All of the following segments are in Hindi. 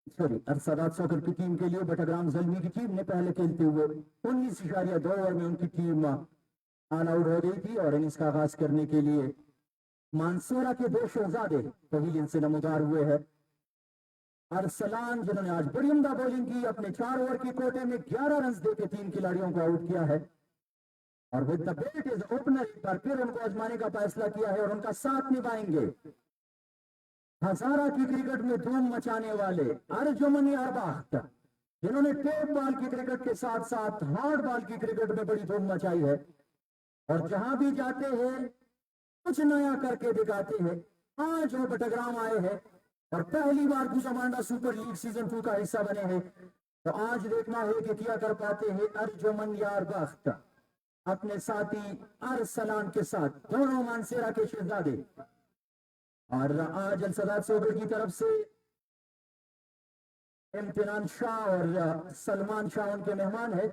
सॉरी अरसदात सॉकर की टीम के लिए बटाग्राम जलमी की टीम ने पहले खेलते हुए 19.2 ओवर में उनकी टीम ऑल आउट हो गई थी और इनिंग्स का आगाज करने के लिए मानसेरा के दो शहजादे पवेलियन से नमोदार हुए हैं। अरसलान जिन्होंने आज बड़ी उम्दा बॉलिंग की, अपने 4 ओवर की कोटे में 11 रन देकर 3 खिलाड़ियों को आउट किया है और with the bat is opener एक बार फिर उनको आजमाने का फैसला किया है और उनका साथ निभाएंगे हजारा की क्रिकेट में धूम मचाने वाले अर्जुमन यारबाख्त, जिन्होंने टेप बॉल की क्रिकेट के साथ साथ हार्ड बॉल की क्रिकेट में बड़ी धूम मचाई है और जहां भी जाते हैं कुछ नया करके दिखाते हैं। आज वो बटाग्राम आए हैं और पहली बार गुजमांडा सुपर लीग सीजन 2 का हिस्सा बने हैं, तो आज देखना है कि क्या कर पाते हैं अर्जुमन यारबाख्त अपने साथी अरसलान के साथ, दोनों मानसेरा के शहजादे। और आज अलसदात सोगर की तरफ से इम्तिनान शाह और सलमान शाह उनके मेहमान है,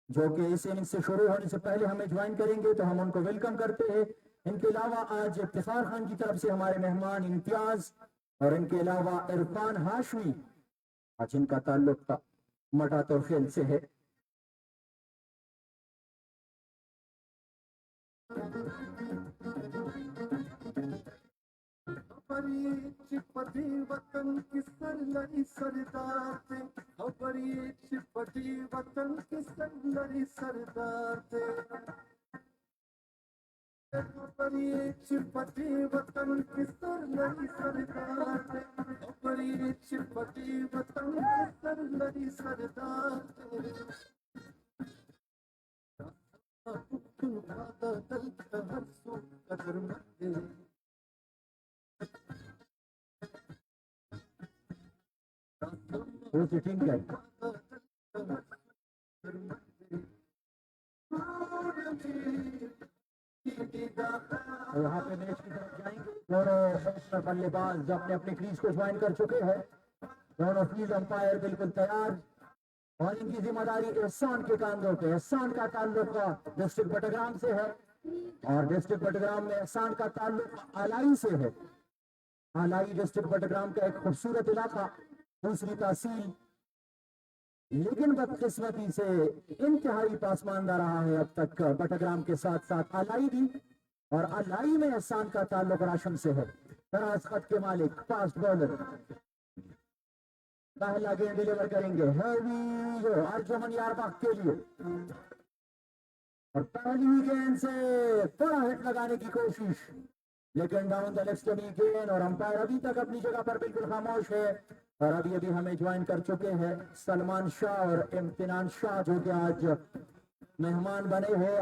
जो कि इस इनिंग से शुरू होने से पहले हमें ज्वाइन करेंगे, तो हम उनको वेलकम करते हैं। इनके अलावा आज इफ्तिखार खान की तरफ से हमारे मेहमान इम्तियाज और इनके अलावा इरफान हाशमी, आज इनका ताल्लुक मटा तो खेल से है। चिपटी वतन की सरलड़ी सरदार थे, खबरी चिपटी वतन की सरलड़ी सरदार थे, खबरी चिपटी वतन की सरलड़ी सरदार थे, खबरी चिपटी वतन की सरलड़ी सरदार थे। दल हर सो कदर मते वो सिटिंग क्या है? और यहाँ पे मैच की तरफ जाएंगे दोनों बल्लेबाज अपने अपने क्रीज को ज्वाइन कर चुके हैं, दोनों फील्ड अंपायर बिल्कुल तैयार और इनकी जिम्मेदारी एहसान के कांधों पे। एहसान का ताल्लुक डिस्ट्रिक्ट बटाग्राम से है और डिस्ट्रिक्ट बटाग्राम में एहसान का ताल्लुक आलाई से है। आलाई डिस्ट्रिक्ट बटाग्राम का एक खूबसूरत इलाका, दूसरी तहसील, लेकिन बदकिस्मती से इंतहाई पासमानदा रहा है अब तक बटाग्राम के साथ साथ आलाई भी, और आलाई में एहसान का ताल्लुक राशम से है। दराज खत के मालिक फास्ट बॉलर पहला गेंद डिलीवर करेंगे हैवी जो अर्जुमन यारबाग के लिए, और पहली गेंद से बड़ा हिट लगाने की कोशिश, लेकिन डाउन द लेग स्टम्प गेंद और अंपायर अभी तक अपनी जगह पर बिल्कुल खामोश है। और अभी अभी हमें ज्वाइन कर चुके हैं सलमान शाह और इम्तिनान शाह, जो कि आज मेहमान बने हैं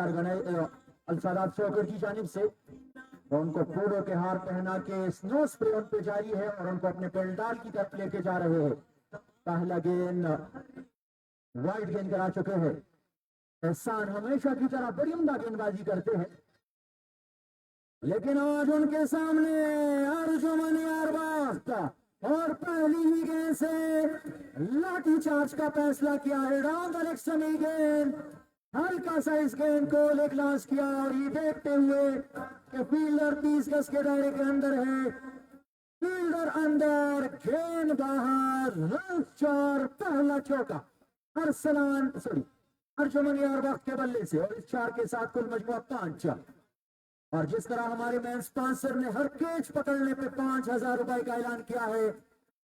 अलसादात सोकर की जानिब से। तो उनको फूलों के हार पहना के स्नो स्प्रे उन पे जारी है और उनको अपने पेल्डाल की तरफ लेके जा रहे हैं। पहला गेंद वाइड गेंद करा चुके हैं। एहसान हमेशा की तरह बड़ी उम्दा गेंदबाजी करते हैं, लेकिन आज उनके सामने अर्जुमन यारबाग और पहली ही गेंद से लाठी चार्ज का फैसला किया है। डाउन द लेग स्टम्प गेंद, हल्का सा इस गेंद को लेग लॉन्च किया और ये देखते हुए कि फील्डर 30 गज के दायरे के अंदर है, फील्डर अंदर, गेंद बाहर, रन 4, पहला चौका अरसलान सॉरी अर्जुमन यारबाग के बल्ले से, और इस 4 के साथ कुल मजमूआ 5। और जिस तरह हमारे मेन स्पॉन्सर ने हर कैच पकड़ने पे 5,000 रुपए का ऐलान किया है,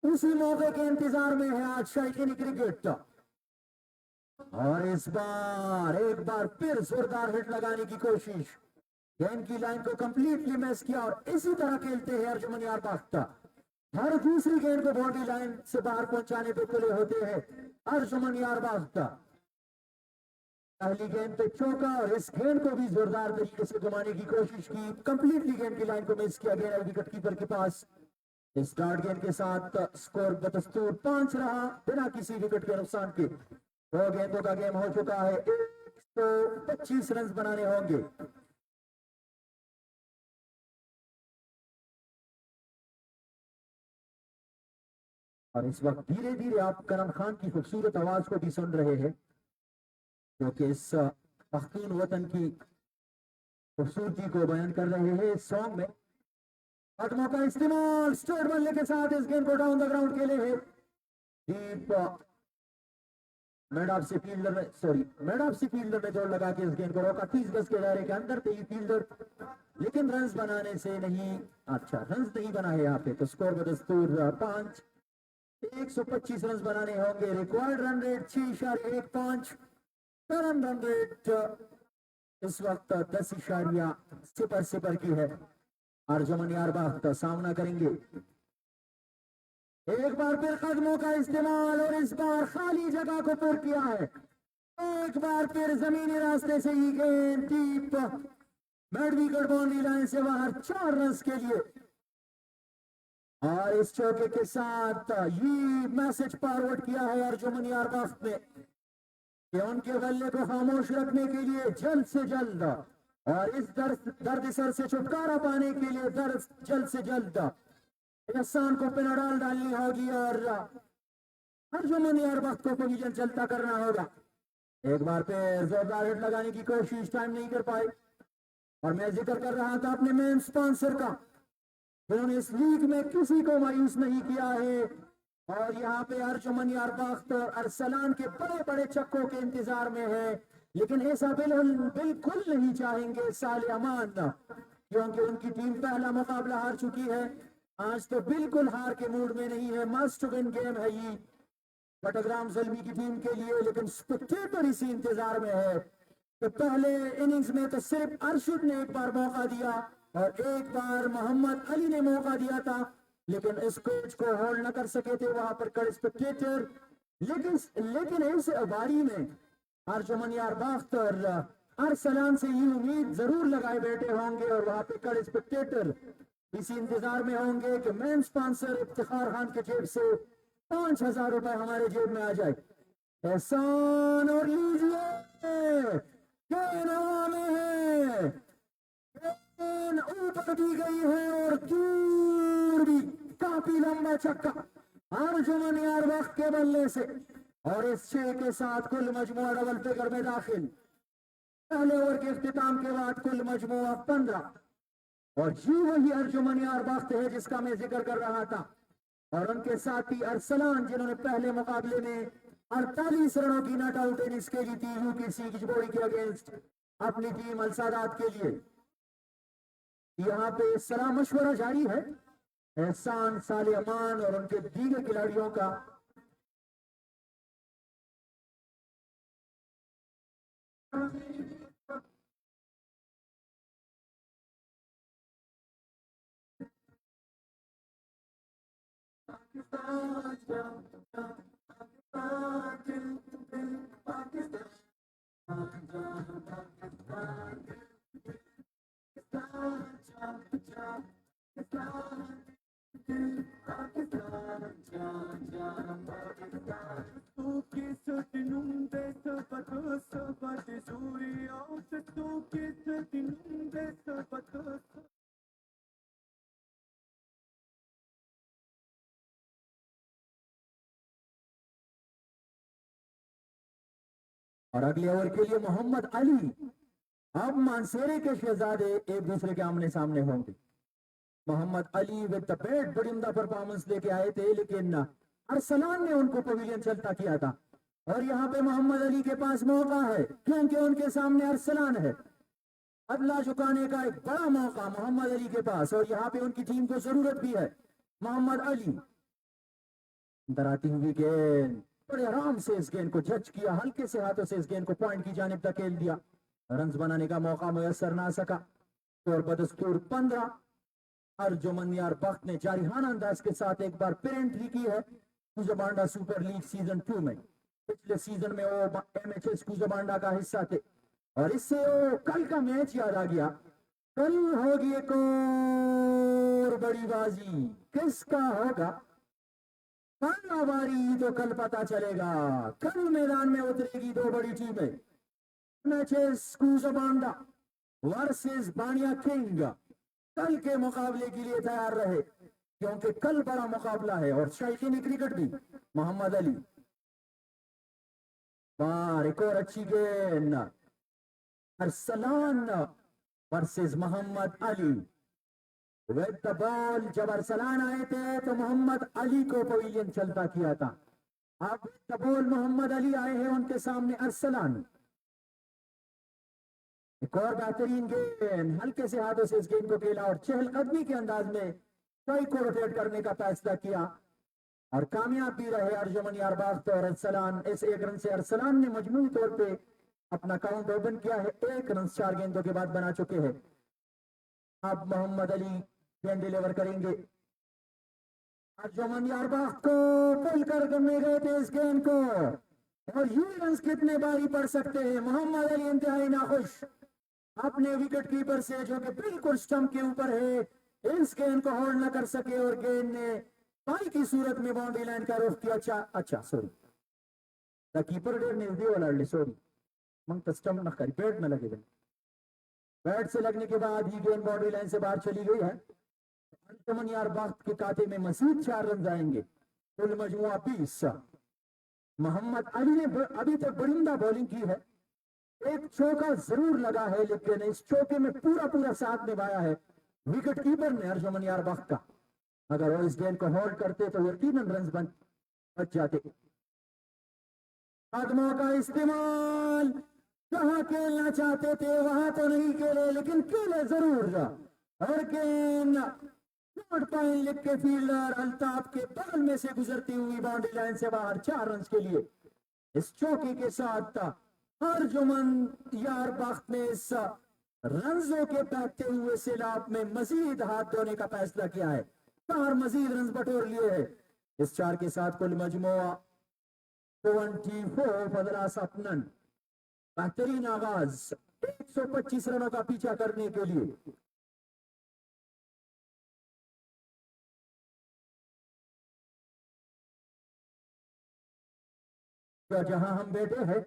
उसी मौके के इंतजार में है आज शाइकिनी क्रिकेट। और इस बार एक बार फिर जोरदार हिट लगाने की कोशिश, गेंद की लाइन को कंप्लीटली मिस किया और इसी तरह खेलते हैं अर्जुमन यारबाग। हर दूसरी गेंद को बाउंड्री लाइन से बाहर पहुंचाने पे तुले होते हैं अर्जुमन यारबाग। पहली गेंद पे चौका और इस गेंद को भी जोरदार तरीके से घुमाने की कोशिश की, कंप्लीटली गेंद की लाइन को मिस किया गया विकेट कीपर के पास। इस डॉट गेंद के साथ स्कोर बदस्तूर 5 रहा बिना किसी विकेट के नुकसान के। 2 गेंदों का गेम हो चुका है, 125 रन बनाने होंगे। और इस वक्त धीरे धीरे आप करम खान की खूबसूरत आवाज को भी सुन रहे हैं, जो कि इस पख्तून वतन की खूबसूरती को बयान कर रहे हैं इस सॉन्ग में। कदमों का इस्तेमाल स्ट्रेट बल्ले के साथ इस गेंद को डाउन द ग्राउंड खेले हैं डीप मिड ऑफ सी फील्डर ने जोड़ लगा के इस गेंद को रोका 30 गज के दायरे के अंदर थे ये फील्डर, लेकिन रन्स बनाने से नहीं, अच्छा रन्स नहीं बना है यहाँ पे, तो स्कोर बदस्तूर 5। 125 रन बनाने होंगे, required run rate 6.15, current run rate इस वक्त 10.0 की है। अर्जुमन यारबाख्त सामना करेंगे, एक बार फिर कदमों का इस्तेमाल और इस बार खाली जगह को पूर किया है। एक बार फिर जमीनी रास्ते से ही गेंद deep mid wicket boundary line से बाहर 4 रन के लिए, और इस चौके के साथ ये मैसेज फॉरवर्ड किया है अर्जुमन यारबाख्त ने कि उनके बल्ले को खामोश रखने के लिए जल्द से जल्द और इस दर्द सर से छुटकारा पाने के लिए जल्द से जल्द एहसान को पेनाडाल डालनी होगी और अर्जुमन यारबाख्त को पोजीशन चलता करना होगा। एक बार फिर जोरदार हिट लगाने की कोशिश, टाइम नहीं कर पाए, और मैं जिक्र कर रहा था अपने मेन स्पॉन्सर का, जिन्होंने इस लीग में किसी को मायूस नहीं किया है, और यहाँ पे अर्जुमन यारबाख्त और अरसलान के बड़े बड़े चक्कों के इंतजार में है, लेकिन ऐसा बिल्कुल नहीं चाहेंगे साले अमान, क्योंकि उनकी टीम पहला मुकाबला हार चुकी है। आज तो बिल्कुल हार के मूड में नहीं है, मस्ट विन गेम है ये बटग्राम ज़ल्मी की टीम के लिए, लेकिन स्पेक्टेटर इसी इंतजार में है कि पहले इनिंग्स में तो सिर्फ अरशद ने एक बार मौका दिया और एक बार मोहम्मद अली ने मौका दिया था, लेकिन इस कोच को होल्ड न कर सके थे वहां पर कड़े स्पेक्टेटर। लेकिन इस बारी में अर्जुमन यारबाख्त और अरसलान से ये उम्मीद जरूर लगाए बैठे होंगे, और वहां पे कड़े स्पेक्टेटर इसी इंतजार में होंगे कि मेन स्पॉन्सर इफ्तिखार खान के जेब से 5,000 रुपए हमारे जेब में आ जाए। एहसान और लीजिए गेंद हवा में है, गेंद ऊपर दी गई है और दूर भी काफी लंबा छक्का अर्जुमन यारबाख्त के बल्ले से, और इस 6 के साथ कुल मजमुआ डबल फिगर में दाखिल। पहले ओवर के इख्तिताम के बाद कुल मजमुआ 15, और जी वही अर्जुमन यारबाख्त है जिसका मैं जिक्र कर रहा था, और उनके साथी अरसलान जिन्होंने पहले मुकाबले में 48 रनों की नॉट आउट इनिंग्स खेली थी यूकेसी की जोड़ी के अगेंस्ट अपनी टीम अल-सादात के लिए। यहाँ पे सलाह मशवरा जारी है एहसान, साले अमान और उनके दीगर खिलाड़ियों का। और अगले ओवर के लिए मोहम्मद अली, अब मानसेरे के शहजादे एक दूसरे के आमने सामने होंगे। Mohammad Ali with the bat बड़ी उम्दा परफॉर्मेंस लेके आए थे, लेकिन अरसलान ने उनको पवेलियन चलता किया था, और यहाँ पे मोहम्मद अली के पास मौका है क्योंकि उनके सामने अरसलान है। अदला झुकाने का एक बड़ा मौका मोहम्मद अली के पास, और यहाँ पे उनकी टीम को जरूरत भी है। मोहम्मद अली दराती हुई गेंद, बड़े आराम से इस गेंद को जज किया, हल्के से हाथों से इस गेंद को पॉइंट की जानिब धकेल दिया, रन बनाने का मौका मुयसर ना सका। स्कोर बदस्तूर 15। अर्जुमन यारबाख्त ने जारिहाना अंदाज के साथ एक बार फिर एंट्री की है कुजाबांडा सुपर लीग सीजन 2 में। पिछले सीजन में वो एमएचएस कुजाबांडा का हिस्सा थे, और इससे वो कल का मैच याद आ गया। कल होगी एक और बड़ी बाजी, किसका होगा कल बारी तो कल पता चलेगा। कल मैदान में उतरेगी दो बड़ी टीमें, एमएचएस कुजाबांडा वर्सेस बानिया किंग। कल के मुकाबले के लिए तैयार रहे क्योंकि कल बड़ा मुकाबला है, और शौकीन क्रिकेट भी। मोहम्मद अली बार एक और अच्छी गेंद, Arsalan versus Mohammad Ali with the ball. जब अरसलान आए थे तो मोहम्मद अली को पवेलियन चलता किया था, अब तबोल मोहम्मद अली आए हैं उनके सामने अरसलान। एक और बेहतरीन गेंद, हल्के से हाथों से इस गेंद को खेला और चहलकदमी के अंदाज में कई को रोटेट करने का फैसला किया और कामयाब भी रहे अर्जुमन यारबाख्त और अरसलान। इस एक रन से अरसलान ने मजमूई तौर पे अपना काउंट ओपन किया है, 1 रन 4 गेंदों के बाद बना चुके हैं। अब मोहम्मद अली गेंद डिलीवर करेंगे। अर्जुमन यारबाख्त को पुल कर करने गए थे इस गेंद को और ये रन कितने बारी पड़ सकते हैं। मोहम्मद अली इंतहाई नाखुश अपने विकेट कीपर से जो कि बिल्कुल स्टंप के ऊपर है, इस गेंद को होल्ड न कर सके और गेंद ने पाई की सूरत में बाउंड्री लाइन का रुख किया। अच्छा सॉरी, द कीपर डेर ने वाला सॉरी मंग तो स्टंप न करी, बैट में लगे गए, बैट से लगने के बाद ही गेंद बाउंड्री लाइन से बाहर चली गई है। अर्जुमन यारबाख्त के खाते में मजीद 4 रन आएंगे, कुल मजमुआ 20। मोहम्मद अली ने अभी तक बड़िंदा बॉलिंग की है, एक चौका जरूर लगा है लेकिन इस चौके में पूरा साथ निभाया है विकेट कीपर ने अर्जुमन यारबाख्त का। अगर वो इस गेंद को होल्ड करते तो यकीनन रन बच जाते। कदमों का इस्तेमाल, जहां खेलना चाहते थे वहां तो नहीं खेले लेकिन खेले जरूर और गेंद शॉर्ट पॉइंट लिख के फील्डर अल्ताफ के बगल में से गुजरती हुई बाउंड्री लाइन से बाहर 4 रन के लिए। इस चौके के साथ अर्जुमन यारबाख्त ने इस रनों के बहते हुए सैलाब में मजीद हाथ धोने का फैसला किया है, 4 मजीद रन बटोर लिए हैं। इस 4 के साथ कुल मजमुआ 24 बदला सपनन। बेहतरीन आगाज 125 रनों का पीछा करने के लिए। जहां हम बैठे हैं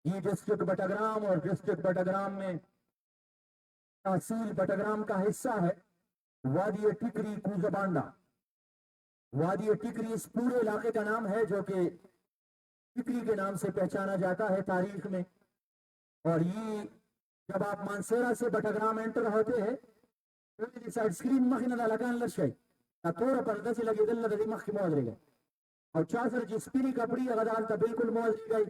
ये डिस्ट्रिक्ट बटाग्राम और डिस्ट्रिक्ट बटाग्राम में तहसील बटाग्राम का हिस्सा है वादी टिकरी कूजबांडा। वादी टिकरी इस पूरे इलाके का नाम है जो कि टिकरी के नाम से पहचाना जाता है तारीख में। और ये जब आप मानसेरा से बटाग्राम एंटर होते हैं तो साइड स्क्रीन मखिना लगान लशाई तोर पर दस लगे दिल लगी मख मौज रह गए और चासर जी स्पीरी कपड़ी अदाल था बिल्कुल मौज रह गई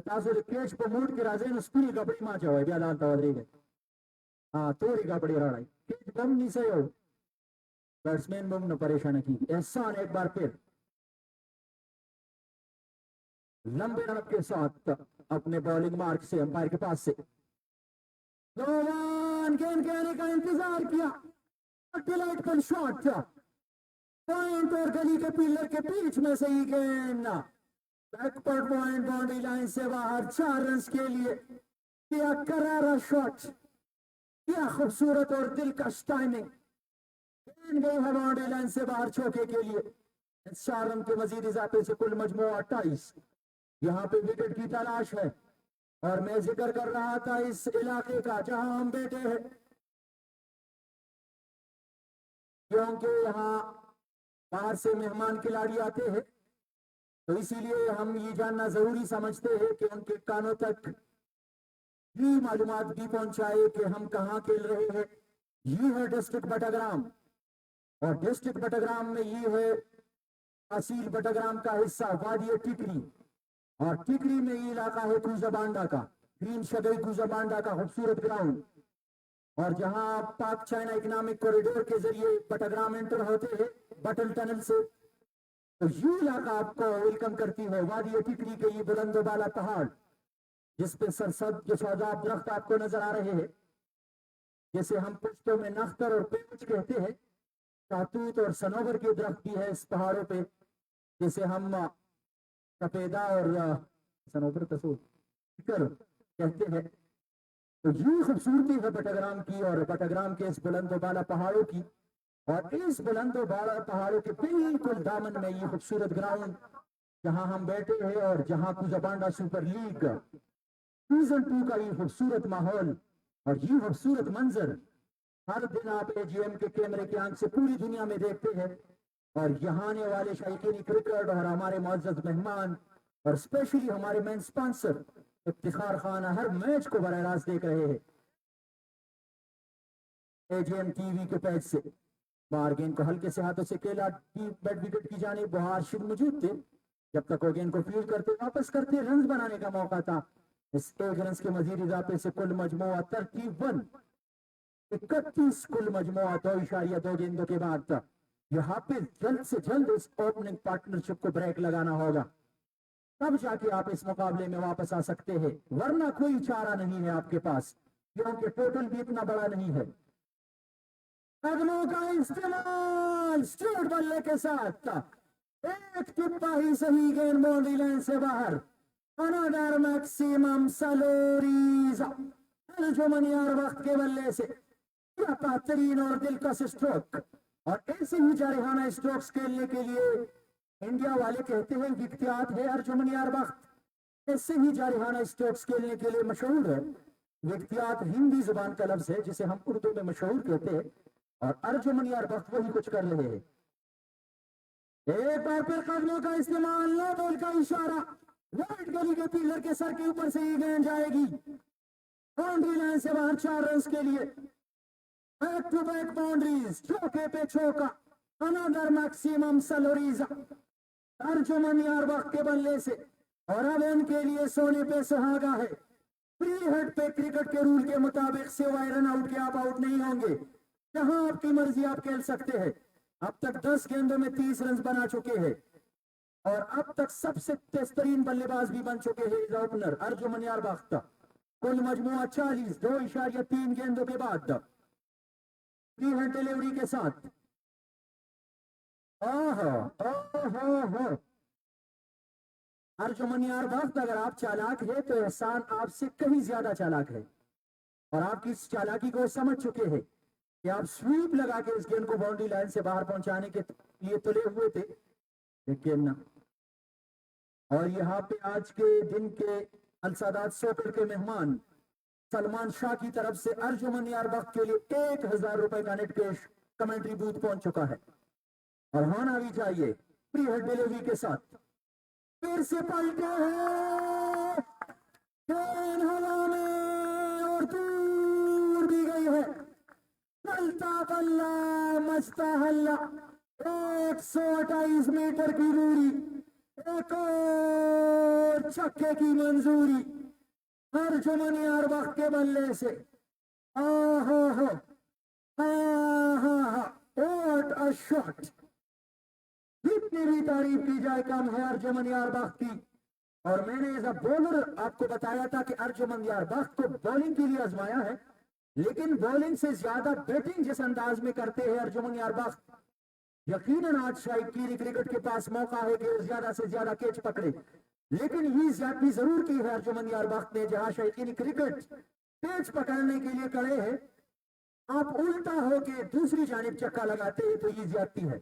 तासुर केश पे मूड के राजे ने स्पीरी कपड़ी मां चाहे भी अदाल था रह गए। हाँ तोरी कपड़ी रड़ाई केश बम नहीं से हो बैट्समैन बम ने परेशान की। एहसान एक बार फिर लंबे रन के साथ अपने बॉलिंग मार्क से अंपायर के पास से गेंद के आने का इंतजार किया, डिलाइटफुल शॉट था पॉइंट और गली के पिलर के बीच में से ही गेंद बैकवर्ड पॉइंट बाउंड्री लाइन से बाहर 4 रन के लिए। क्या करारा शॉट, क्या खूबसूरत और दिलकश टाइमिंग, गेंद गई है बाउंड्री लाइन से बाहर चौके के लिए। 4 रन के मजीद इजाफे से कुल मजमूआ 28। यहाँ पे विकेट की तलाश है और मैं जिक्र कर रहा था इस इलाके का जहां हम बैठे हैं क्योंकि यहाँ बाहर से मेहमान खिलाड़ी आते हैं तो इसीलिए हम ये जानना जरूरी समझते हैं कि उनके कानों तक ये मालूमात भी पहुंचाए कि हम कहाँ खेल रहे हैं। ये है डिस्ट्रिक्ट बटाग्राम और डिस्ट्रिक्ट बटाग्राम में ये है तहसील बटाग्राम का हिस्सा वादी टिकरी और टिकरी में ये इलाका है कूजाबांडा का, ग्रीन शगई कूजाबांडा का खूबसूरत ग्राउंड। और जहां पाक चाइना इकोनॉमिक कॉरिडोर के जरिए बटाग्राम एंटर होते हैं बटल टनल से तो ये इलाका आपको वेलकम करती है। वादी टिकरी के ये बुलंदोबाला पहाड़ जिसपे सरसद के शादाब दरख्त आपको नजर आ रहे हैं, जैसे हम पुश्तों में नख्तर और पेच कहते हैं, शातूत और सनोवर के दरख्त भी है इस पहाड़ों पे, जैसे हम सफेदा और सनोवर कहते हैं। तो ये खूबसूरती है बटाग्राम की और बटाग्राम के इस बुलंदोबाला पहाड़ों की। और इस बुलंदोबाला पहाड़ों के बिल्कुल दामन में ये खूबसूरत ग्राउंड जहां हम बैठे हैं और जहां कूजाबांडा सुपर लीग सीजन 2 का ये खूबसूरत माहौल और ये खूबसूरत मंजर हर दिन आप एजीएम के कैमरे की आंख से पूरी दुनिया में देखते हैं। और यहाँ आने वाले शायकीन क्रिकेट और हमारे मुअज़्ज़ज़ मेहमान और स्पेशली हमारे मेन स्पॉन्सर इफ्तिखार खान हर मैच को बराह रास्त देख रहे हैं एजीएम टीवी के पेज से। बाहर गेंद को हल्के से हाथों से खेला, बैट विकेट की जानिब बहार शिव मौजूद थे। जब तक वो गेंद को फील्ड करते वापस करते रन बनाने का मौका था। इस 1 रन के मजीद इजाफे से कुल मजमुआ 31 कुल मजमुआ 2.2 गेंदों के बाद था। यहाँ पे जल्द से जल्द इस ओपनिंग पार्टनरशिप को ब्रेक लगाना होगा, तब जाके आप इस मुकाबले में वापस आ सकते हैं, वरना कोई चारा नहीं है आपके पास, क्योंकि टोटल भी इतना बड़ा नहीं है। कदमों का इस्तेमाल स्ट्रेट बल्ले के साथ, एक टिप्पा ही सही, गेंद बाउंड्री लाइन से बाहर। अनदर मैक्सिमम सलोरीज अलजुमनियार वक्त के बल्ले से क्या बेहतरीन और दिलकश स्ट्रोक, और ऐसे ही जारहाना स्ट्रोक्स खेलने के लिए इंडिया वाले कहते हैं विख्यात है अर्जुमनियार वक्त। ऐसे ही जारहाना स्ट्रोक्स खेलने के लिए मशहूर है। विख्यात हिंदी जुबान का लफ्ज है जिसे हम उर्दू में मशहूर कहते हैं, और अर्जुमनियार वक्त वही कुछ कर रहे हैं। एक बार फिर कदमों का इस्तेमाल, नो बॉल का इशारा, वाइट गली के पिलर के सर के ऊपर से ही गेंद जाएगी बाउंड्री लाइन से बाहर 4 रन के लिए। बैक टू बैक बाउंड्रीज, चौके पे चौका, अनदर मैक्सिमम सलोरीज अर्जुमनियार वक्त के बल्ले से, और अब उनके लिए सोने पे सुहागा है। फ्री हिट पे क्रिकेट के रूल के मुताबिक सिवाय रन आउट के आप आउट नहीं होंगे, जहां आपकी मर्जी आप खेल सकते हैं। अब तक 10 गेंदों में 30 रन बना चुके हैं, और अब तक सबसे तेज बल्लेबाज भी बन चुके हैं ओपनर अर्जुमनियार वक्त। कुल मजमुआ 40 2.3 गेंदों के बाद फ्री हिट डिलीवरी के साथ। अर्जुमनियार वक्त, अगर आप चालाक है तो एहसान आपसे कहीं ज्यादा चालाक है, और आपकी इस चालाकी को समझ चुके हैं कि आप स्वीप लगा के इस गेंद को बाउंड्री लाइन से बाहर पहुंचाने के लिए तुले हुए थे, लेकिन और यहाँ पे आज के दिन के अलसादात सोकर के मेहमान सलमान शाह की तरफ से अर्जुमनियार वक्त के लिए 1000 रुपए का नेट कैश कमेंट्री बूथ पहुंच चुका है, और होना भी चाहिए। फ्री हिट डिलीवरी के साथ फिर से पलटे हैं, गेंद हवा में और दूर भी गई है। चलता बल्ला मचता हल्ला, 128 मीटर की दूरी, एक और छक्के की मंजूरी अर्जुमनियार वक्त के बल्ले से। व्हाट अ शॉट, जितनी भी तारीफ की जाए कम है अर्जुमनियार वक्त की। और मैंने एज अ बॉलर आपको बताया था कि अर्जुमनियार वक्त को बॉलिंग के लिए आजमाया है, लेकिन बॉलिंग से ज्यादा बैटिंग जिस अंदाज में करते हैं अर्जुमनियार वक्त, यकीनन आज शायद क्रिकेट के पास मौका है कि ज्यादा से ज्यादा कैच पकड़े, लेकिन ये ज्यादती जरूर की है अर्जुमनियार वक्त ने। जहां शायकीन क्रिकेट कैच पकड़ने के लिए खड़े हैं, आप उल्टा होके दूसरी जानिब चक्का लगाते हैं तो ये ज्यादती है।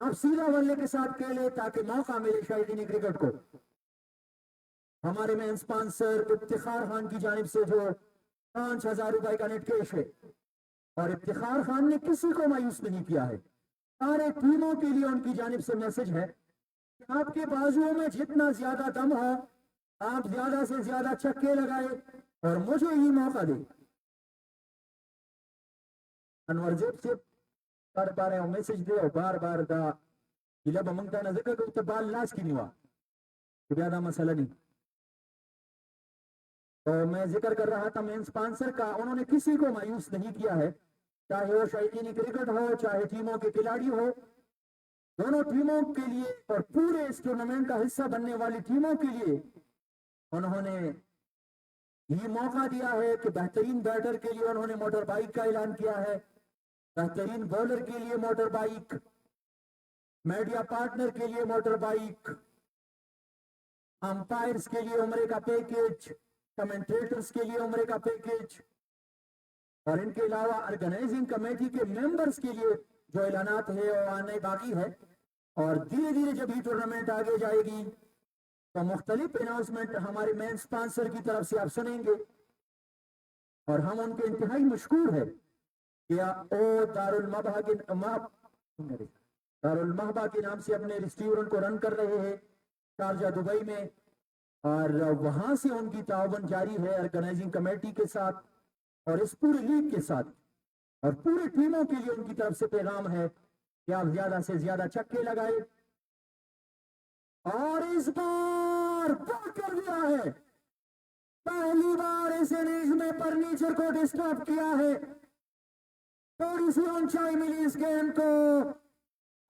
आप सीधा बल्ले के साथ खेले ताकि मौका मिले शायकीन क्रिकेट को। हमारे मेन स्पॉन्सर इफ्तिखार खान की जानिब से जो 5000 रुपए का नेट कैश है, और इफ्तिखार खान ने किसी को मायूस नहीं किया है। सारे टीमों के लिए उनकी जानिब से मैसेज है कि आपके बाजुओं में जितना ज्यादा दम हो, आप ज्यादा से ज्यादा छक्के लगाए और मुझे ही मौका दे। अनवरजेब से बार बार मैसेज दे और बार बार दा इला बमंगता नजर का तो बाल लाश की निवा ज्यादा मसला नहीं। तो मैं जिक्र कर रहा था मेन स्पॉन्सर का, उन्होंने किसी को मायूस नहीं किया है, चाहे वो शौकीन क्रिकेट हो चाहे टीमों के खिलाड़ी हो। दोनों टीमों के लिए और पूरे इस टूर्नामेंट का हिस्सा बनने वाली टीमों के लिए उन्होंने ये मौका दिया है कि बेहतरीन बैटर के लिए उन्होंने मोटर बाइक का ऐलान किया है, बेहतरीन बॉलर के लिए मोटर बाइक, मीडिया पार्टनर के लिए मोटर बाइक, अंपायर्स के लिए उम्रे का पैकेज, कमेंटेटर्स के लिए उम्रे का पैकेज, और इनके अलावा ऑर्गेनाइजिंग कमेटी के मेंबर्स के लिए जो ऐलानात है वो आने बाकी है। और धीरे धीरे जब ये टूर्नामेंट आगे जाएगी तो मुख्तलिफ अनाउंसमेंट हमारे मेन स्पॉन्सर की तरफ से आप सुनेंगे, और हम उनके इंतहाई मशकूर है कि ओ दारुल महबा के नाम से अपने रेस्टोरेंट को रन कर रहे हैं शारजा दुबई में, और वहां से उनकी ताउन जारी है ऑर्गेनाइजिंग कमेटी के साथ और इस पूरी लीग के साथ। और पूरी टीमों के लिए उनकी तरफ से पैगाम है कि आप ज्यादा से ज्यादा छक्के लगाए। और इस बार बॉल कर दिया है, पहली बार इस इनिंग्स में फर्नीचर को डिस्टर्ब किया है। थोड़ी सी ऊंचाई मिली इस गेंद को,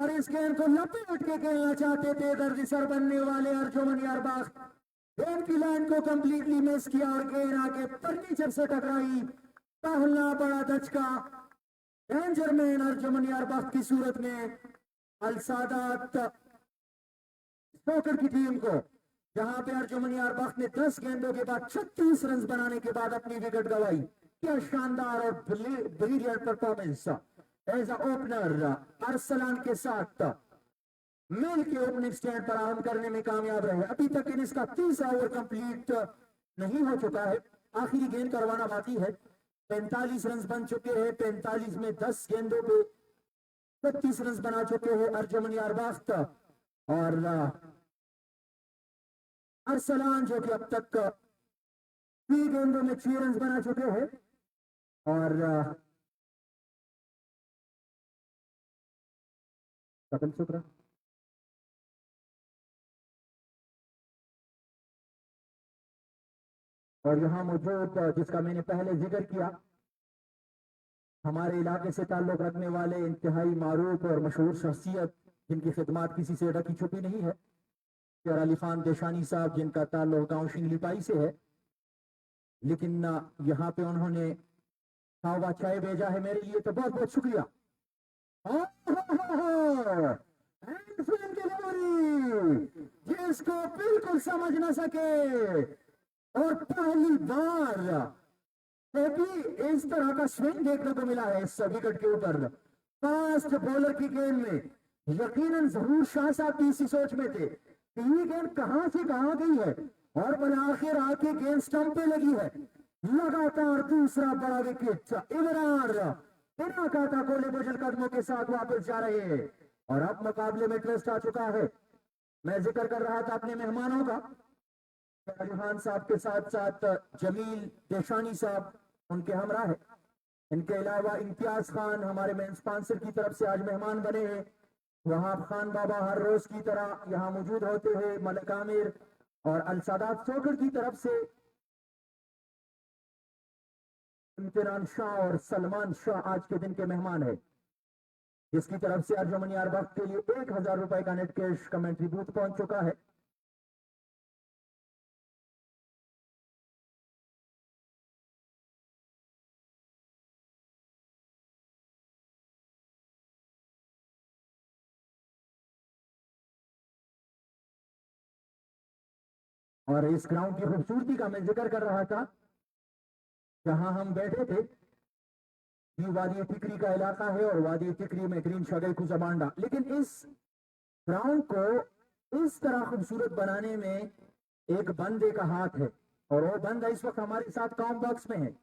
और इस गेंद को लपेट के खेलना चाहते थे दर्दिसर बनने वाले अर्जुमन यारबाग। गेंद की लाइन को कंप्लीटली मिस किया और गेंद आके फर्नीचर से टकराई। पहला बड़ा धचका डेंजर मैन अर्जुमन यारबाग की सूरत में अल सादात स्पोकन की टीम को, जहां पे अर्जुमन यारबाग ने 10 गेंदों के बाद 36 रन बनाने के बाद अपनी विकेट गंवाई। क्या शानदार और brilliant performance as a opener Arsalan के साथ मिल के ओपनिंग स्टैंड पर आराम करने में कामयाब रहे। अभी तक इन इसका 30 ओवर कंप्लीट नहीं हो चुका है, आखिरी गेंद करवाना बाकी है। 45 रन बन चुके हैं, 45 में 10 गेंदों पे 36 रन बना चुके हैं अर्जुमन यारबाग। और अरसलान जो कि अब तक 3 गेंदों में 6 रन बना चुके हैं। और कपिल शुक्ला और यहाँ मौजूद जिसका मैंने पहले जिक्र किया, हमारे इलाके से ताल्लुक रखने वाले इंतहाई मारूफ और मशहूर शख्सियत जिनकी खिदमत किसी से ढकी छुपी नहीं है, शेर अली खान देशानी साहब, जिनका ताल्लुक गांव शिंगलीपाई से है, लेकिन यहाँ पे उन्होंने खावा चाय भेजा है मेरे लिए, तो बहुत बहुत शुक्रिया। जिसको बिल्कुल समझ ना सके और पहली बार भी इस तरह का स्विंग देखने को मिला है इस विकेट के ऊपर। फास्ट बॉलर की गेंद में यकीनन जरूर शाह साहब भी इसी सोच में थे कि ये गेंद कहां से कहां गई है, और बल आखिर आके गेंद स्टंप पे लगी है। लगातार दूसरा बड़ा विकेट इमरान बिना काटा कोले बोझल कदमों के साथ वापस जा रहे हैं, और अब मुकाबले में ट्विस्ट आ चुका है। मैं जिक्र कर रहा था अपने मेहमानों का, अली खान साहब के साथ साथ जमील देशानी साहब उनके हमरा है। इनके अलावा इम्तियाज खान हमारे मेन स्पॉन्सर की तरफ से आज मेहमान बने हैं। वहाब खान बाबा हर रोज की तरह यहाँ मौजूद होते हैं। मलिक आमिर और अल सादात सोकर की तरफ से इम्तिरान शाह और सलमान शाह आज के दिन के मेहमान है, जिसकी तरफ से अर्जुमन यारबाग के लिए 1000 रुपए का नेट कैश कमेंट्री बूथ पहुंच चुका है। और इस ग्राउंड की खूबसूरती का मैं जिक्र कर रहा था, जहां हम बैठे थे, ये वादी टिकरी का इलाका है और वादी टिकरी में ग्रीन शगल को जमांडा, लेकिन इस ग्राउंड को इस तरह खूबसूरत बनाने में एक बंदे का हाथ है, और वो बंदा इस वक्त हमारे साथ कॉम बॉक्स में है,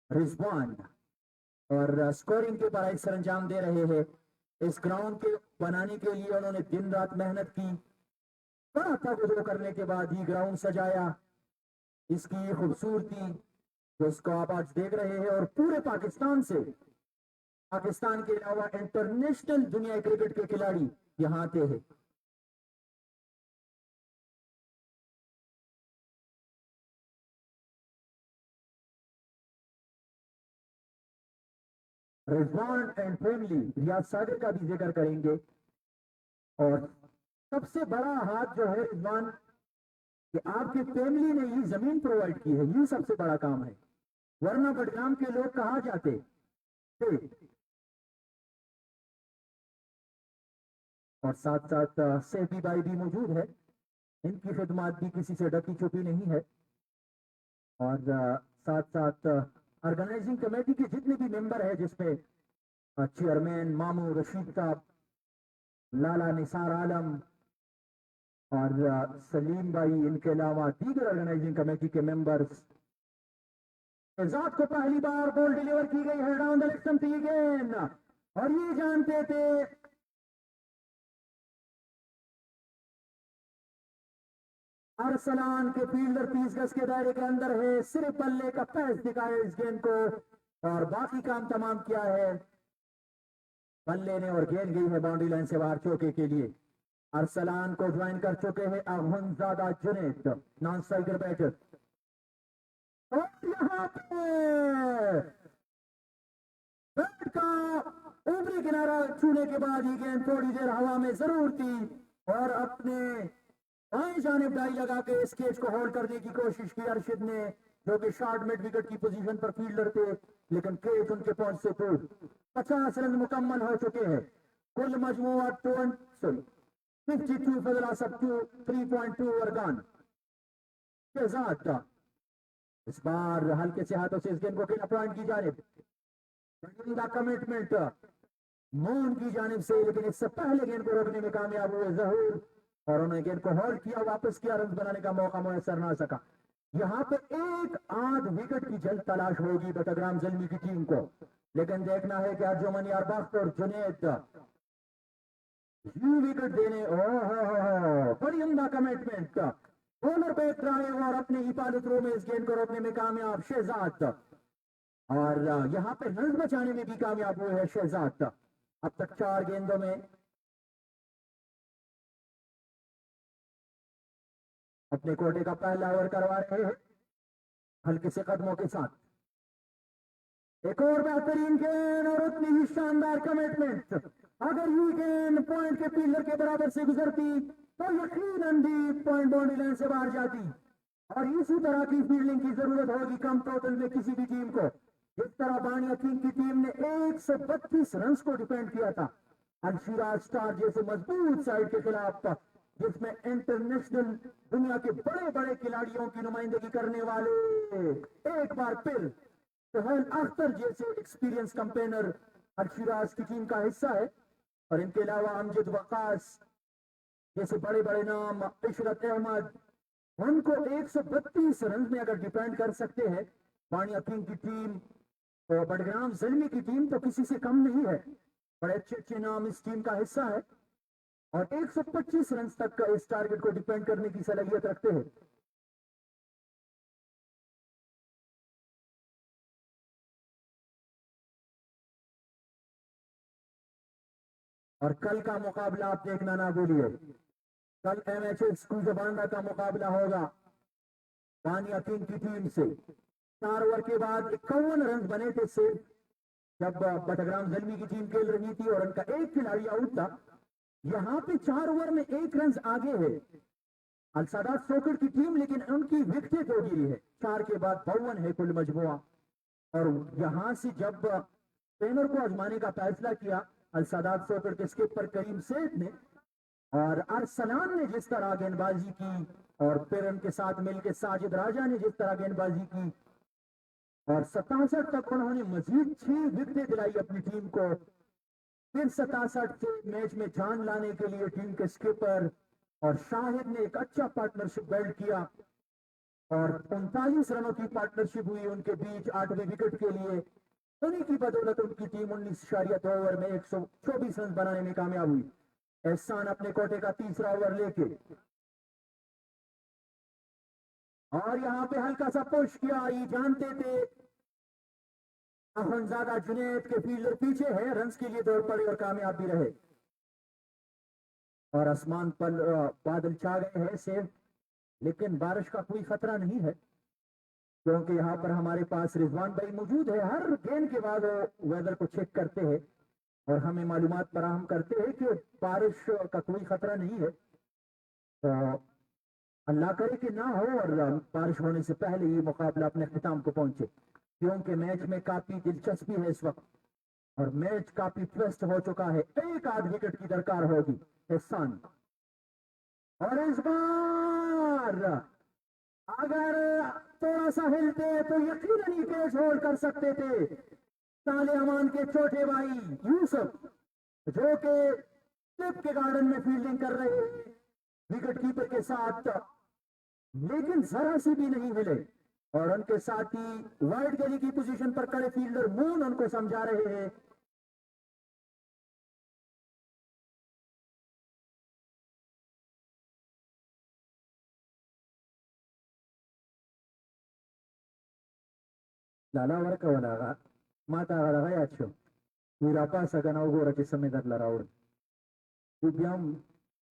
रिजवान, और स्कोरिंग के पर सर अंजाम दे रहे हैं। इस ग्राउंड के बनाने के लिए उन्होंने दिन रात मेहनत की, बड़ा तगड़ो करने के बाद ही ग्राउंड सजाया। इसकी खूबसूरती जिसको आप आज देख रहे हैं, और पूरे पाकिस्तान से, पाकिस्तान के अलावा इंटरनेशनल दुनिया क्रिकेट के खिलाड़ी यहाँ आते हैं। रिजवान एंड फैमिली रियाज सागर का भी जिक्र करेंगे, और सबसे बड़ा हाथ जो है रिजवान कि आपकी फैमिली ने ये जमीन प्रोवाइड की है, ये सबसे बड़ा काम है, वरना बडगाम के लोग कहाँ जाते थे। और साथ साथ सेठी भाई भी मौजूद है, इनकी खिदमत भी किसी से ढकी छुपी नहीं है। और साथ साथ ऑर्गेनाइजिंग कमेटी के जितने भी मेंबर है, जिसमें चेयरमैन मामू रशीद साहब, लाला निसार आलम और सलीम भाई, इनके अलावा दीगर ऑर्गेनाइजिंग कमेटी के मेंबर्स। एजाज को पहली बार बॉल डिलीवर की गई है down the leg stump again, और ये जानते थे अरसलान के फील्डर 30 गज के दायरे के अंदर है, सिर्फ बल्ले का पैस दिखाए इस गेंद को, और बाकी काम तमाम किया है बल्ले ने और गेंद गई है बाउंड्री लाइन से बाहर चौके के लिए। अरसलान को ज्वाइन कर चुके हैं अहमदजादा जुनैद नॉन स्ट्राइकर बैटर। और यहाँ पे बैट का ऊपरी किनारा छूने के बाद ही गेंद थोड़ी देर हवा में जरूर थी और अपने बाएं जानिब डाई लगा के इस कैच को होल्ड करने की कोशिश की अरशद ने, जो कि शॉर्ट मिड विकेट की पोजीशन पर फील्डर थे, लेकिन कैच उनके पहुंच से दूर। 50 रन मुकम्मल हो चुके हैं। कुल मजमूआ 52 for the last up to 3.2 over gone. Shahzad का इस बार हल्के से हाथों से इस गेंद को खेला पॉइंट की जानिब। कमिटमेंट मून की जानिब से, लेकिन इससे पहले गेंद को रोकने में कामयाब हुए जहूर और उन्होंने गेंद को होल्ड किया, वापस किया, रन बनाने का मौका मुयसर ना सका। यहाँ पे एक आध विकेट की जल्द तलाश होगी बटग्राम जलमी की टीम को, लेकिन देखना है कि अर्जुमन यारबख्त और जुनैद विकेट देने। ओहो बड़ी उम्दा कमिटमेंट, बॉलर पे ड्राइव और अपने हिफाजत रो में इस गेंद को रोकने में कामयाब शहजाद, और यहाँ पे रन बचाने में भी कामयाब हुए हैं शहजाद। अब तक 4 गेंदों में अपने कोटे का पहला ओवर करवा रहे हैं हल्के से कदमों के साथ। एक और बेहतरीन गेंद और उतनी ही शानदार कमिटमेंट। अगर ये गेंद पॉइंट के फील्डर के बराबर से गुजरती तो यकीनन भी पॉइंट बाउंड्री लाइन से बाहर जाती, और इसी तरह की फील्डिंग की जरूरत होगी कम टोटल में किसी भी टीम को। जिस तरह बानिया किंग की टीम ने 132 रन को डिफेंड किया था अल-शिराज स्टार जैसे मजबूत साइड के खिलाफ, जिसमें इंटरनेशनल दुनिया के बड़े बड़े खिलाड़ियों की नुमाइंदगी करने वाले एक बार फिर सोहेल अख्तर जैसे एक्सपीरियंस कंपेनर अल-शिराज की टीम का हिस्सा है, और इनके अलावा अमजद वकास जैसे बड़े बड़े नाम, इशरत अहमद, उनको 132 रन में अगर डिफेंड कर सकते हैं बानिया किंग की टीम, तो बडग्राम जलमी की टीम तो किसी से कम नहीं है। बड़े अच्छे अच्छे नाम इस टीम का हिस्सा है और 125 रन तक का इस टारगेट को डिफेंड करने की सलाहियत रखते हैं। और कल का मुकाबला आप देखना ना भूलिए, कल एमएचएस कुजबांडा का मुकाबला होगा बानिया किंग की टीम से। 4 ओवर के बाद 51 रन बने थे सिर्फ, जब बटग्राम जलमी की टीम खेल रही थी और उनका एक खिलाड़ी आउट था। यहाँ पे 4 ओवर में 1 रन आगे है अल-सादात सोकर की टीम, लेकिन उनकी विकेटें तो गिरी है। 4 के बाद 52 है कुल मजमुआ, और यहां से जब स्पिनर को आजमाने का फैसला किया अल-सादात सोकर के स्किपर करीम सेठ ने, और अरसलान ने जिस तरह गेंदबाजी की, और फिर उनके साथ मिलकर साजिद राजा ने जिस तरह गेंदबाजी की, और 67 तक उन्होंने मजीद 6 विकेटें दिलाई अपनी टीम को। फिर 67 से मैच में जान लाने के लिए टीम के स्किपर और शाहिद ने एक अच्छा पार्टनरशिप बिल्ड किया, और 39 रनों की पार्टनरशिप हुई उनके बीच 8वें विकेट के लिए। उन्हीं की बदौलत उनकी टीम 19.2 ओवर में 124 रन बनाने में कामयाब हुई। एहसान अपने कोटे का तीसरा ओवर लेके, और यहाँ पे हल्का सा पुश किया। ये जानते थे अहमदजादा जुनैद के फील्डर पीछे है, रन्स के लिए दौड़ पड़े और कामयाब भी रहे, और आसमान पर बादल छा गए हैं सेफ, लेकिन बारिश का कोई खतरा नहीं है, क्योंकि यहाँ पर हमारे पास रिजवान भाई मौजूद है। हर गेंद के बाद वो वेदर को चेक करते हैं और हमें मालूमात फराहम करते हैं कि बारिश का कोई खतरा नहीं है। तो अल्लाह करे कि ना हो और बारिश होने से पहले ये मुकाबला अपने खिताम को पहुंचे, क्योंकि मैच में काफी दिलचस्पी है इस वक्त, और मैच काफी ट्विस्ट हो चुका है। एक आध विकेट की दरकार होगी एहसान, और इस बार अगर थोड़ा सा हिलते तो यकीनन ही कैच होल्ड कर सकते थे साले अमान के छोटे भाई यूसुफ, जो कि स्लिप के गार्डन में फील्डिंग कर रहे हैं विकेट कीपर के साथ, लेकिन जरा सी भी नहीं मिले, और उनके साथ ही वाइड गली की पोजीशन पर खड़े फील्डर मून उनको समझा रहे हैं। लाला वर्क वाला mata ragazzo mira passa che augura che se dar la raud dobbiamo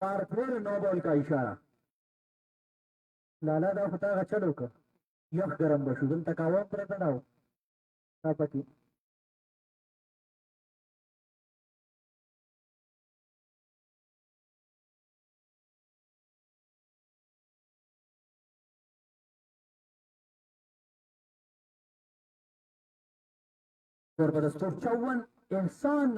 बार फिर नो बॉल का इशारा लाला दा होता का चलो का यख गरम बशु दल तकावा पर तड़ाओ तापति और बदस्तूर 54 इंसान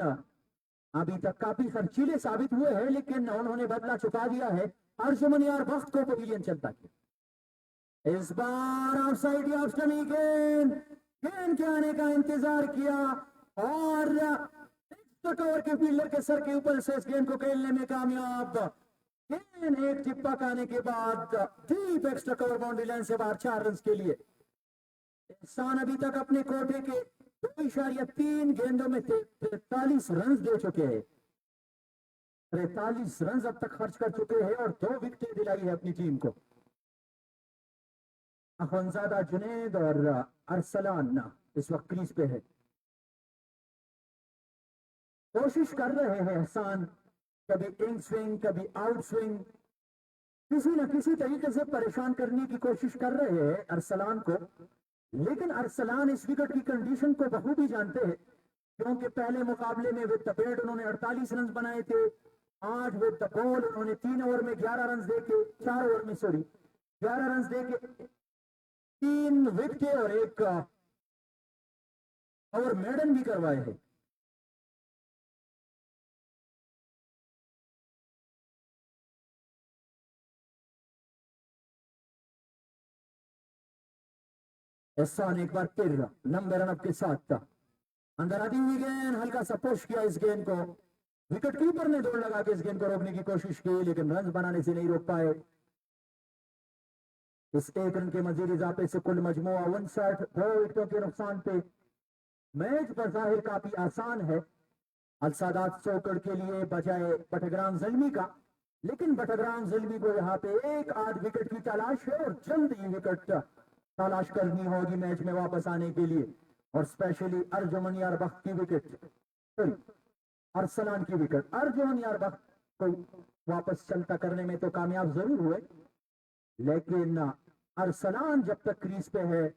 अभी तक काफी खर्चीले साबित हुए हैं लेकिन उन्होंने बदला चुका दिया है अर्जुमन यार वक्त को पवेलियन चलता किया इस बार ऑफसाइड या ऑप्शनली गेंद गेंद के आने का इंतजार किया और कवर के फील्डर के सर के ऊपर से इस गेंद को खेलने में कामयाब गेंद एक टिप्पा आने के बाद deep extra cover boundary line से बाहर 4 रन के लिए इंसान अभी तक अपने कोटे के 2.3 गेंदों में 43 रन दे चुके हैं 43 रन अब तक खर्च कर चुके हैं और 2 विकेटें दिलाई है अपनी टीम को अखुनजादा जुनैद और अरसलान इस वक्त क्रीज पे है कोशिश कर रहे हैं एहसान कभी इन स्विंग कभी आउट स्विंग किसी न किसी तरीके से परेशान करने की कोशिश कर रहे हैं अरसलान को लेकिन अरसलान इस विकेट की कंडीशन को बखूबी जानते हैं क्योंकि पहले मुकाबले में विद द बैट उन्होंने 48 रन बनाए थे आज विद द बॉल उन्होंने 3 ओवर में 11 रन देके 4 ओवर में 11 रन देके 3 विकेट और 1 ओवर मेडन भी करवाए हैं एहसान एक बार फिर लंबे रन अप के साथ अंदर आती हुई गेंद हल्का सा पुश किया इस गेंद को विकेट कीपर ने दौड़ लगा के इस गेंद को रोकने की कोशिश की लेकिन रन बनाने से नहीं रोक पाए इस 1 रन के मजीद इजाफे से कुल मजमुआ 59 2 विकेटों के नुकसान पे मैच बज़ाहिर काफी आसान है अलसादात सोकड़ के लिए बजाय बटग्राम ज़ल्मी का लेकिन बटग्राम ज़ल्मी को यहाँ पे एक आध विकेट की तलाश है और जल्द ही विकेट तलाश करनी होगी मैच में वापस आने के लिए और स्पेशली अर्जुमन यार बख्त की विकेट अरसलान की विकेट अर्जुमन यार बख्त को वापस चलता करने में तो कामयाब जरूर हुए लेकिन अरसलान जब तक क्रीज पे है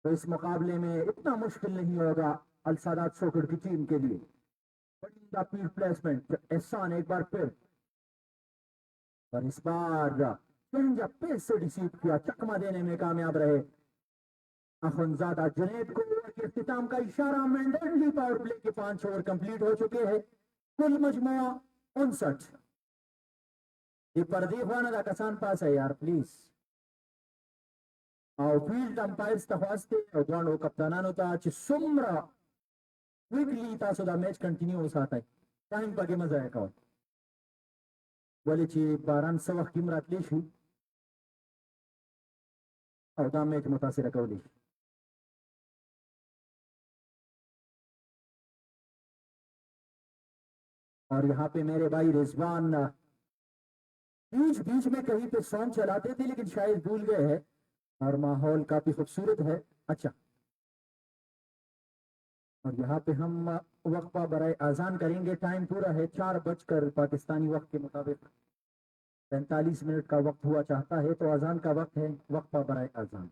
तो इस मुकाबले में इतना मुश्किल नहीं होगा अलसादात सोकड़ की टीम के लिए बड़ी प्लेसमेंट एहसान एक बार फिर और इस बार जब पेस से रिसीव किया चकमा देने में कामयाब रहे अखुनजादा जुनैद को ओवर के इख्तिताम का इशारा मैंडेटली पावर प्ले के 5 ओवर कंप्लीट हो चुके हैं कुल मजमुआ 59 ये प्रदीप वाना दा कसान पास है यार प्लीज और फील्ड अंपायर्स तखवास्ते और दोनों कप्तानानो ता च सुमरा क्विकली तासो दा मैच कंटिन्यू हो साता है टाइम पके मजा है का बोले ची 12 सवा किमरात लेशी और दा मैच मुतासिर कौली और यहाँ पे मेरे भाई रिजवान बीच बीच में कहीं पे सॉन्ग चलाते थे लेकिन शायद भूल गए हैं और माहौल काफी खूबसूरत है अच्छा और यहाँ पे हम वक्फा बराए आजान करेंगे टाइम पूरा है 4 बजकर पाकिस्तानी वक्त के मुताबिक 45 मिनट का वक्त हुआ चाहता है तो आजान का वक्त है वक्फा बराए आजान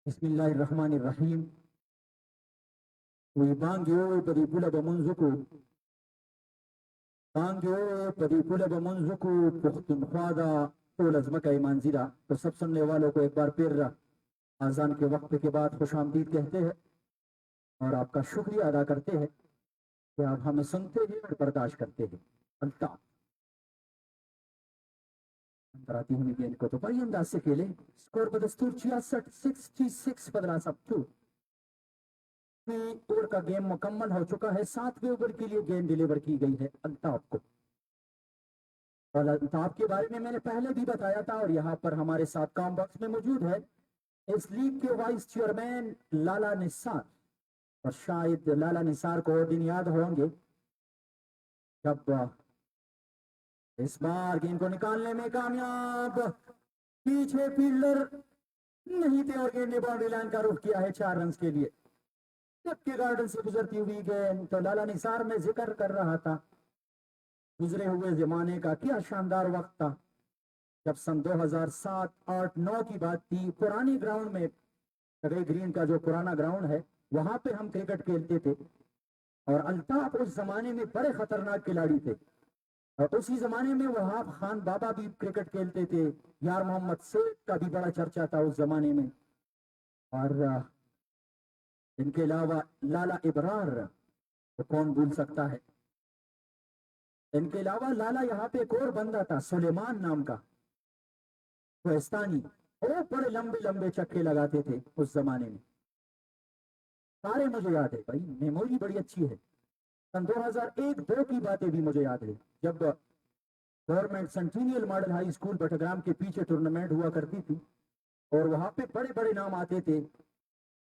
Bismillahirrahmanirrahim. Uibangyo padipula bamunzuku. Bangyo padipula bamunzuku पुख्तनख्वादा तो लज़्मका ईमानज़ीरा। तो सब सुनने वालों को एक बार फिर आज़ान के वक्त के बाद खुशामदीद कहते हैं और आपका शुक्रिया अदा करते हैं कि आप हमें सुनते हैं और बर्दाश्त करते हैं। अल्ताफ अंतराती हुई गेंद को तो बड़ी अंदाज से खेले। स्कोर बदस्तूर 66 पदरास अप टू। ओवर का गेम मुकम्मल हो चुका है। 7वें ओवर के लिए गेंद डिलीवर की गई है अल्ताफ को। और अल्ताफ के बारे में मैंने पहले भी बताया था और यहाँ पर हमारे साथ काम बॉक्स में मौजूद है इस लीग के वाइस चेयरमैन लाला निसार। और शायद लाला निसार को और दिन याद होंगे जब इस बार गेंद को निकालने में कामयाब। पीछे फील्डर नहीं थे और गेंद ने बाउंड्री लाइन का रुख किया है 4 रन के लिए। के गार्डन से गुजरती हुई गेंद। तो लाला निसार में जिक्र कर रहा था गुजरे हुए जमाने का, क्या शानदार वक्त था जब सन 2007, 8, 9 की बात थी। पुरानी ग्राउंड में सगई ग्रीन का जो पुराना ग्राउंड है वहां पे हम क्रिकेट खेलते थे और अल्ताफ उस जमाने में बड़े खतरनाक खिलाड़ी थे। और उसी जमाने में वहाब खान बाबा भी क्रिकेट खेलते थे। यार मोहम्मद सेठ का भी बड़ा चर्चा था उस जमाने में। और इनके अलावा लाला इब्रार तो कौन भूल सकता है। इनके अलावा लाला यहाँ पे एक और बंदा था सुलेमान नाम का पाकिस्तानी। वो बड़े लंबे लंबे चक्के लगाते थे उस जमाने में। सारे मुझे याद है भाई, मेमोरी बड़ी अच्छी है। सन 2001-2 की बातें भी मुझे याद है जब government centennial model high school Battagram के पीछे टूर्नामेंट हुआ करती थी और वहां पे बड़े बड़े नाम आते थे।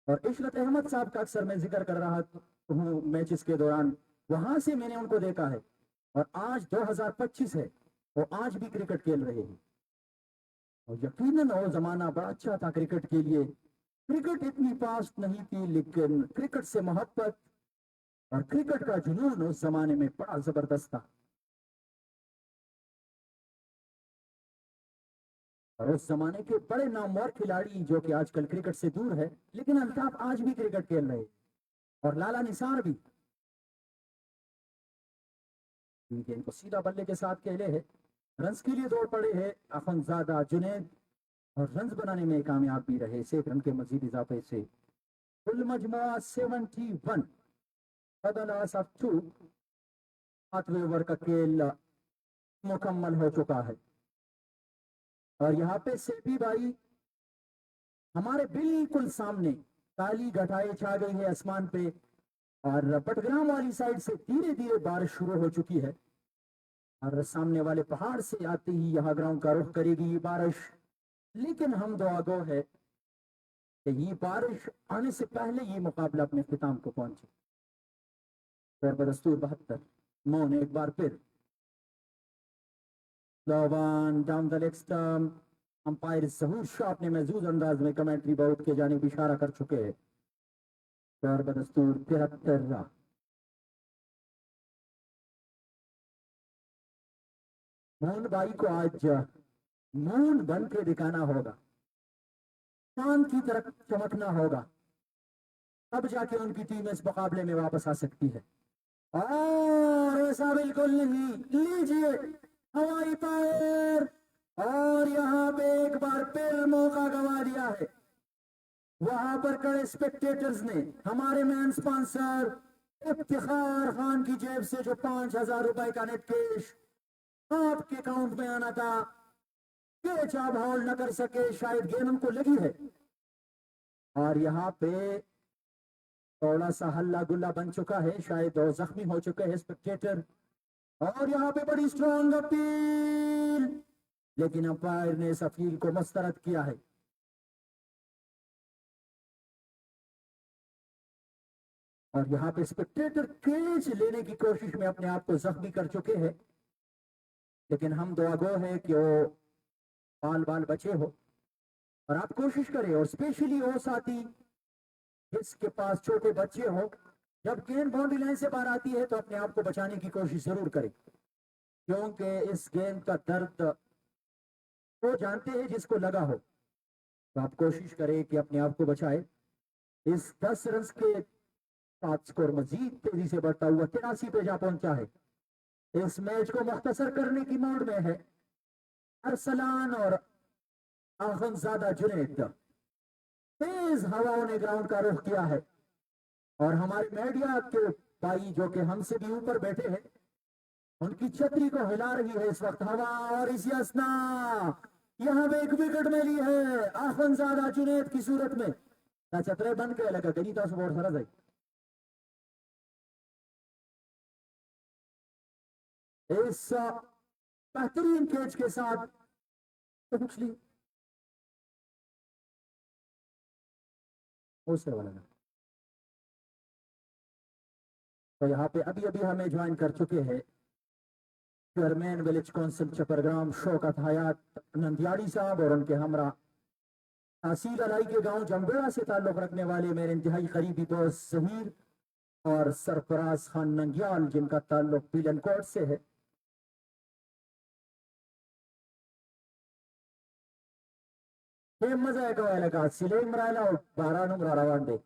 और इशरत अहमद साहब का अक्सर मैं जिक्र कर रहा हूँ मैचेस के दौरान, वहां से मैंने उनको देखा है। और आज 2025 है, वो आज भी क्रिकेट खेल रहे हैं। और यकीनन वो जमाना बड़ा अच्छा था क्रिकेट के लिए। क्रिकेट इतनी फास्ट नहीं थी लेकिन क्रिकेट से मोहब्बत और क्रिकेट का जुनून उस जमाने में बड़ा जबरदस्त था। और उस जमाने के बड़े नामवर खिलाड़ी जो कि आजकल क्रिकेट से दूर है लेकिन अल्ताफ आज भी क्रिकेट खेल रहे और लाला निसार भी। गेंद को सीधा बल्ले के साथ खेले है। रन्स के लिए दौड़ पड़े हैं अखुनजादा जुनैद और रन्स बनाने में कामयाब भी रहे 6 रन के मजीद इजाफे से। कुल मजमुआ 71 बदलास ऑफ 2। 7वें ओवर का खेल मुकम्मल हो चुका है और यहाँ पे सेपी भाई हमारे बिल्कुल सामने काली घटाएं छा गई है आसमान पे और बटग्राम वाली साइड से धीरे धीरे बारिश शुरू हो चुकी है और सामने वाले पहाड़ से आते ही यहाँ ग्राउंड का रुख करेगी ये बारिश। लेकिन हम दुआ गो है कि ये बारिश आने से पहले ये मुकाबला अपने इख्तिताम को पहुंचे। और बदस्तूर 72 मौन एक बार फिर down the leg stump. Umpire Zahoor Shah अपने महजूज अंदाज में कमेंट्री बोर्ड के जानिब इशारा कर चुके हैं। और बदस्तूर 73 मोहन भाई को आज मून बन के दिखाना होगा, चांद की तरफ चमकना होगा, तब जाके उनकी टीम इस मुकाबले में वापस आ सकती है। और ऐसा बिल्कुल नहीं, लीजिए हवाई फायर। और यहाँ पे एक बार फिर मौका गंवा दिया है। वहां पर खड़े स्पेक्टेटर्स ने हमारे मैन स्पॉन्सर इफ्तिखार खान की जेब से जो 5000 रुपए का नेट कैश आपके अकाउंट में आना था, कैच आप होल्ड न कर सके, शायद गेंद उनको लगी है। और यहाँ पे थोड़ा सा हल्ला गुल्ला बन चुका है, शायद वो जख्मी हो चुके हैं स्पेक्टेटर। और यहाँ पे बड़ी स्ट्रॉन्ग अपील, लेकिन अंपायर ने इस अपील को मुस्तरद किया है। और यहाँ पे स्पेक्टेटर कैच लेने की कोशिश में अपने आप को जख्मी कर चुके हैं, लेकिन हम दुआ गो है कि वो बाल बाल बचे हो और आप कोशिश करें। और स्पेशली वो साथी जिसके पास छोटे बच्चे हो, जब गेंद बाउंड्री लाइन से बाहर आती है तो अपने आप को बचाने की कोशिश जरूर करें, क्योंकि इस गेंद का दर्द वो जानते हैं जिसको लगा हो। तो आप कोशिश करें कि अपने आप को बचाए। इस 10 रन के साथ स्कोर मजीद तेजी से बढ़ता हुआ 83 पे जा पहुंचा है। इस मैच को मुख्तसर करने की मोड में है अरसलान और आखंजादा जुनैद। तेज हवाओं ने ग्राउंड का रुख किया है और हमारे मीडिया के भाई जो कि हमसे भी ऊपर बैठे हैं, उनकी छतरी को हिला रही है इस वक्त हवा। और इसी असना यहां पे एक विकेट मिली है आखंजादा जुनैद की सूरत में। छतरे बन के लगा कहीं तो बहुत सरस है। इस बेहतरीन कैच के साथ पिछली उससे वाला ना। तो यहाँ पे अभी अभी हमें ज्वाइन कर चुके हैं चेयरमैन विलेज काउंसिल चपरग्राम शौकत हयात नंदियाड़ी साहब और उनके हमरा तहसील अलाई के गांव जम्बेड़ा से ताल्लुक रखने वाले मेरे इंतहाई करीबी दोस्त जहीर और सरफराज खान नंगियाल, जिनका ताल्लुक पीलनकोट से है। ये मजा है सिले मराला और 12 नंबर रवांडे।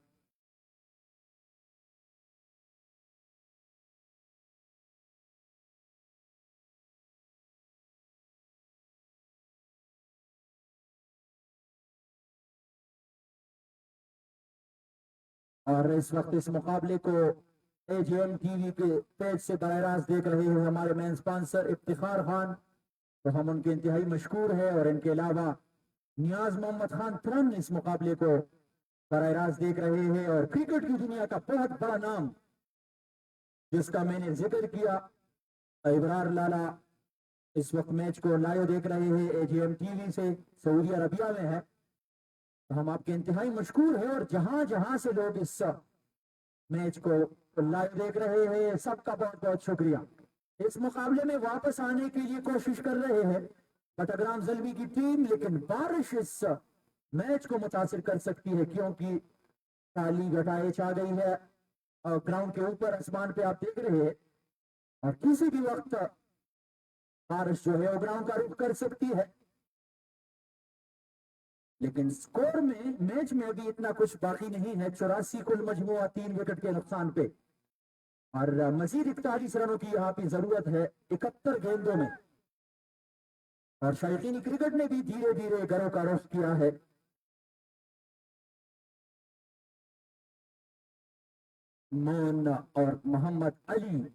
और इस वक्त इस मुकाबले को एजीएम टीवी के पेज से बराह रास्त देख रहे हैं हमारे मेन स्पॉन्सर इफ्तिखार खान, तो हम उनके इंतहाई मशकूर है। और इनके अलावा नियाज मोहम्मद खान तुरन इस मुकाबले को बराह रास्त देख रहे हैं। और क्रिकेट की दुनिया का बहुत बड़ा नाम जिसका मैंने जिक्र किया, इबरार लाला, इस वक्त मैच को लाइव देख रहे हैं एजीएम टीवी से, सऊदी अरबिया में है। तो हम आपके इंतहाई मशकूर है। और जहां जहां से लोग इस मैच को लाइव देख रहे हैं, सबका बहुत बहुत शुक्रिया। इस मुकाबले में वापस आने के लिए कोशिश कर रहे हैं बटाग्राम जलवी की टीम, लेकिन बारिश इस मैच को मुतासिर कर सकती है क्योंकि काली घटाए छा गई है और ग्राउंड के ऊपर आसमान पे आप देख रहे हैं। और किसी भी वक्त बारिश जो है वो ग्राउंड का रुख कर सकती है। लेकिन स्कोर में मैच में अभी इतना कुछ बाकी नहीं है। 84 कुल मजमुआ 3 विकेट के नुकसान पे और मजीद 41 रनों की यहाँ पे जरूरत है 71 गेंदों में। और शायकीन क्रिकेट ने भी धीरे धीरे घरों का रुख किया है। मोन और मोहम्मद अली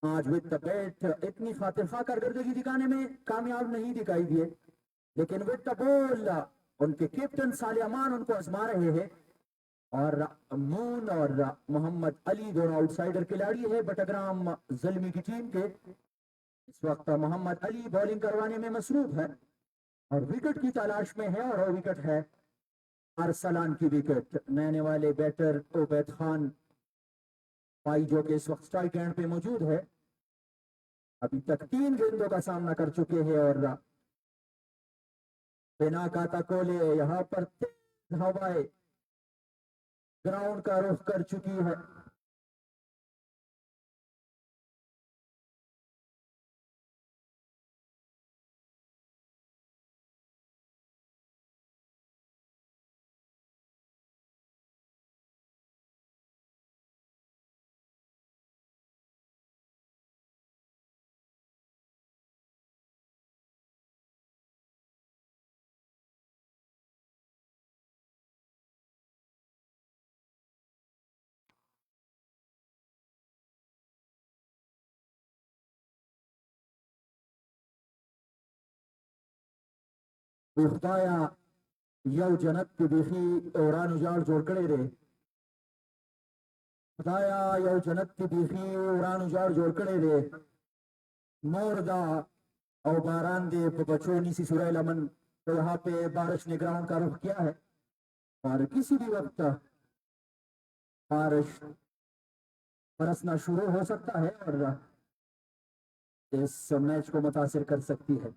आज विद द बैट इतनी खातिरखा कारकर्दगी दिखाने में कामयाब नहीं दिखाई दिए, लेकिन विद द बॉल उनके कैप्टन साले अमान उनको आजमा रहे हैं। और मून और मोहम्मद अली दोनों आउटसाइडर खिलाड़ी है बटाग्राम जलमी की टीम के। इस वक्त मोहम्मद अली बॉलिंग करवाने में मसरूफ है और विकेट की तलाश में है। और वो विकेट है अरसलान की विकेट। नए वाले बैटर उबैद खान भाई जो कि इस वक्त स्ट्राइक एंड पे मौजूद है, अभी तक 3 गेंदों का सामना कर चुके हैं। और बिना काता कोले यहाँ पर तेज हवाएं ग्राउंड का रुख कर चुकी है। खुदाया यव जनत की देखी औरान उजाड़ जोड़ कड़े रे। खुदाया यव जनत की देखी औरान उजाड़ जोड़ कड़े रे। मोरदा और बारान दे बचोनी सी सुराय लमन। तो यहाँ पे बारिश ने ग्राउंड का रुख किया है और किसी भी वक्त बारिश बरसना शुरू हो सकता है और इस मैच को मुतासिर कर सकती है।